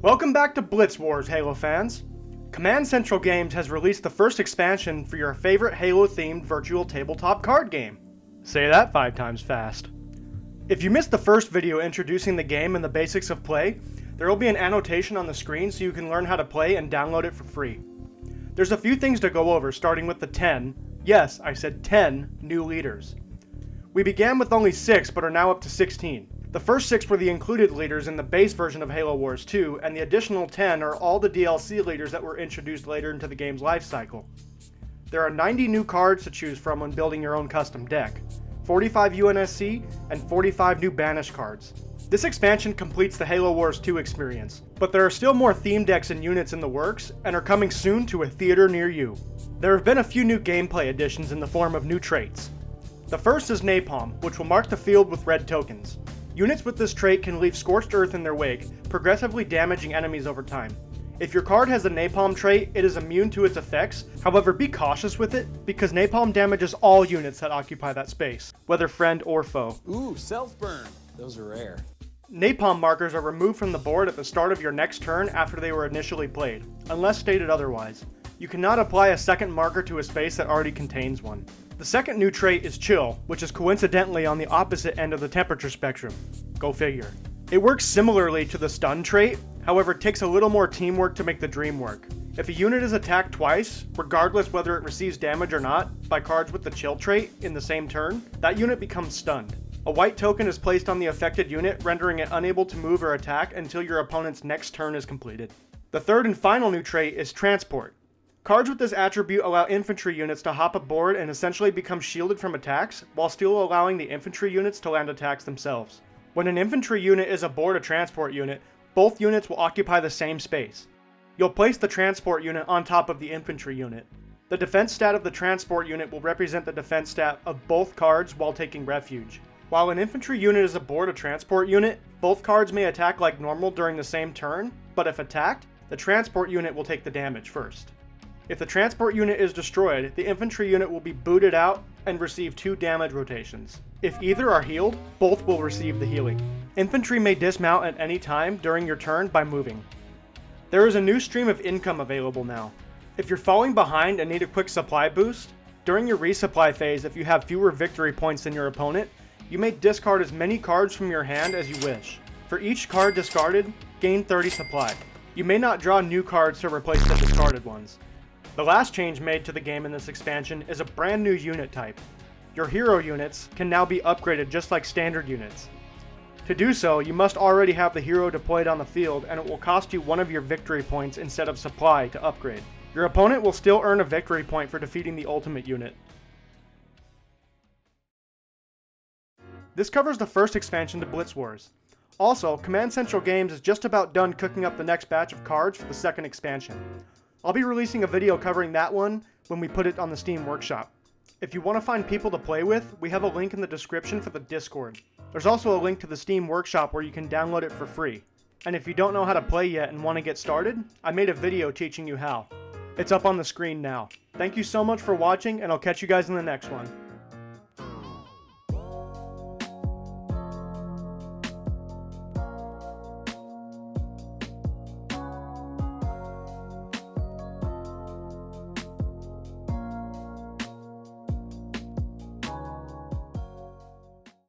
Welcome back to Blitz Wars, Halo fans. Command Central Games has released the first expansion for your favorite Halo-themed virtual tabletop card game. Say that 5 times fast. If you missed the first video introducing the game and the basics of play, there will be an annotation on the screen so you can learn how to play and download it for free. There's a few things to go over, starting with the 10, yes, I said 10, new leaders. We began with only 6, but are now up to 16. The first 6 were the included leaders in the base version of Halo Wars 2, and the additional 10 are all the DLC leaders that were introduced later into the game's life cycle. There are 90 new cards to choose from when building your own custom deck, 45 UNSC, and 45 new Banish cards. This expansion completes the Halo Wars 2 experience, but there are still more theme decks and units in the works, and are coming soon to a theater near you. There have been a few new gameplay additions in the form of new traits. The first is Napalm, which will mark the field with red tokens. Units with this trait can leave scorched earth in their wake, progressively damaging enemies over time. If your card has a Napalm trait, it is immune to its effects, however be cautious with it, because Napalm damages all units that occupy that space, whether friend or foe. Ooh, self-burn! Those are rare. Napalm markers are removed from the board at the start of your next turn after they were initially played, unless stated otherwise. You cannot apply a second marker to a space that already contains one. The second new trait is Chill, which is coincidentally on the opposite end of the temperature spectrum. Go figure. It works similarly to the Stun trait, however it takes a little more teamwork to make the dream work. If a unit is attacked twice, regardless whether it receives damage or not, by cards with the Chill trait in the same turn, that unit becomes stunned. A white token is placed on the affected unit, rendering it unable to move or attack until your opponent's next turn is completed. The third and final new trait is Transport. Cards with this attribute allow infantry units to hop aboard and essentially become shielded from attacks, while still allowing the infantry units to land attacks themselves. When an infantry unit is aboard a transport unit, both units will occupy the same space. You'll place the transport unit on top of the infantry unit. The defense stat of the transport unit will represent the defense stat of both cards while taking refuge. While an infantry unit is aboard a transport unit, both cards may attack like normal during the same turn, but if attacked, the transport unit will take the damage first. If the transport unit is destroyed, the infantry unit will be booted out and receive 2 damage rotations. If either are healed, both will receive the healing. Infantry may dismount at any time during your turn by moving. There is a new stream of income available now. If you're falling behind and need a quick supply boost, during your resupply phase if you have fewer victory points than your opponent, you may discard as many cards from your hand as you wish. For each card discarded, gain 30 supply. You may not draw new cards to replace the discarded ones. The last change made to the game in this expansion is a brand new unit type. Your hero units can now be upgraded just like standard units. To do so, you must already have the hero deployed on the field, and it will cost you 1 of your victory points instead of supply to upgrade. Your opponent will still earn a victory point for defeating the ultimate unit. This covers the first expansion to Blitz Wars. Also, Command Central Games is just about done cooking up the next batch of cards for the second expansion. I'll be releasing a video covering that one when we put it on the Steam Workshop. If you want to find people to play with, we have a link in the description for the Discord. There's also a link to the Steam Workshop where you can download it for free. And if you don't know how to play yet and want to get started, I made a video teaching you how. It's up on the screen now. Thank you so much for watching, and I'll catch you guys in the next one.